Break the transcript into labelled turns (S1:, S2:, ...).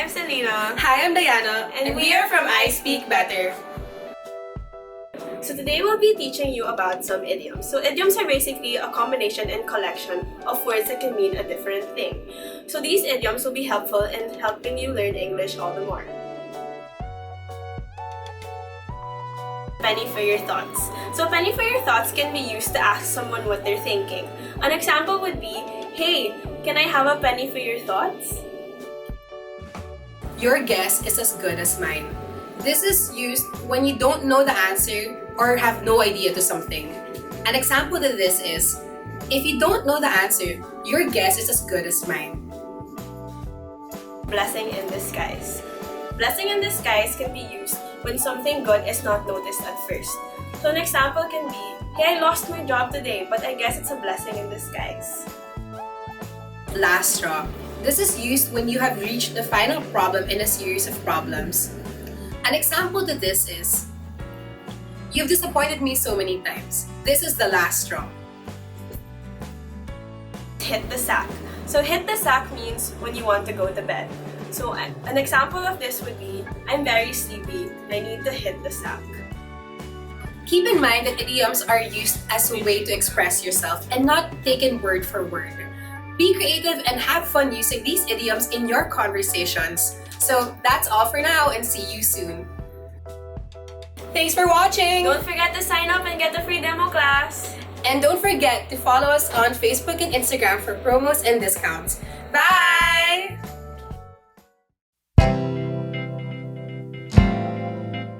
S1: I'm Selena.
S2: Hi, I'm Diana,
S1: And
S2: we are from I Speak Better.
S1: So today we'll be teaching you about some idioms. So idioms are basically a combination and collection of words that can mean a different thing. So these idioms will be helpful in helping you learn English all the more. Penny for your thoughts. So penny for your thoughts can be used to ask someone what they're thinking. An example would be, "Hey, can I have a penny for your thoughts?"
S2: Your guess is as good as mine. This is used when you don't know the answer or have no idea to something. An example to this is, if you don't know the answer, your guess is as good as mine.
S1: Blessing in disguise. Blessing in disguise can be used when something good is not noticed at first. So an example can be, "Hey, I lost my job today, but I guess it's a blessing in disguise."
S2: Last straw. This is used when you have reached the final problem in a series of problems. An example to this is, you've disappointed me so many times. This is the last straw.
S1: Hit the sack. So hit the sack means when you want to go to bed. So an example of this would be, "I'm very sleepy. I need to hit the sack."
S2: Keep in mind that idioms are used as a way to express yourself and not taken word for word. Be creative and have fun using these idioms in your conversations. So that's all for now, and see you soon. Thanks for watching!
S1: Don't forget to sign up and get the free demo class.
S2: And don't forget to follow us on Facebook and Instagram for promos and discounts. Bye!